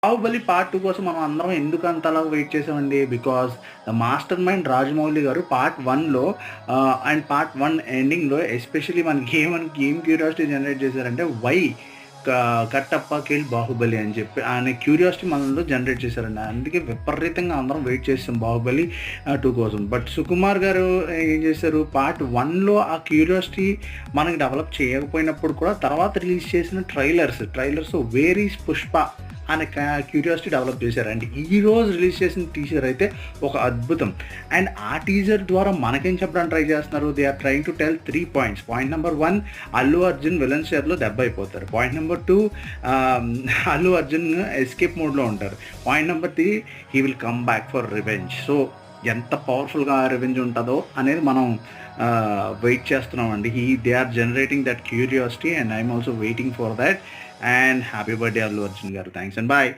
Baahubali part 2 కోసం మనం అందరం ఎందుకు అంతలా వెయిట్ చేసామండి? Because the master mind Rajamouli గారు పార్ట్ 1లో అండ్ పార్ట్ 1 ఎండింగ్‌లో ఎస్పెషల్లీ మనకి ఏం క్యూరియాసిటీ జనరేట్ చేశారంటే వై క కట్టప్ప కిల్ బాహుబలి అని చెప్పి అనే క్యూరియాసిటీ మనలో జనరేట్ చేశారండి. అందుకే విపరీతంగా అందరం వెయిట్ చేసాం బాహుబలి 2 కోసం. బట్ సుకుమార్ గారు ఏం చేశారు, పార్ట్ 1లో ఆ క్యూరియాసిటీ మనకి డెవలప్ చేయకపోయినప్పుడు కూడా తర్వాత రిలీజ్ చేసిన ట్రైలర్స్ వేర్ ఈస్ పుష్ప అనే క్యూరియాసిటీ డెవలప్ చేశారు. అండ్ ఈరోజు రిలీజ్ చేసిన టీజర్ అయితే ఒక అద్భుతం. అండ్ ఆ టీజర్ ద్వారా మనకేం చెప్పడానికి ట్రై చేస్తున్నారు, they are trying to tell 3 points. Point number 1, Allu Arjun villain షేర్లో దెబ్బ అయిపోతారు. Point number 2, Allu Arjun escape మోడ్లో ఉంటారు. Point number 3, he will come back for revenge. So ఎంత పవర్ఫుల్గా రివెంజ్ ఉంటుందో అనేది మనం వెయిట్ చేస్తున్నామండి. They are generating that curiosity and I'm also waiting for that. And happy birthday, Allu Arjun garu. Thanks and bye.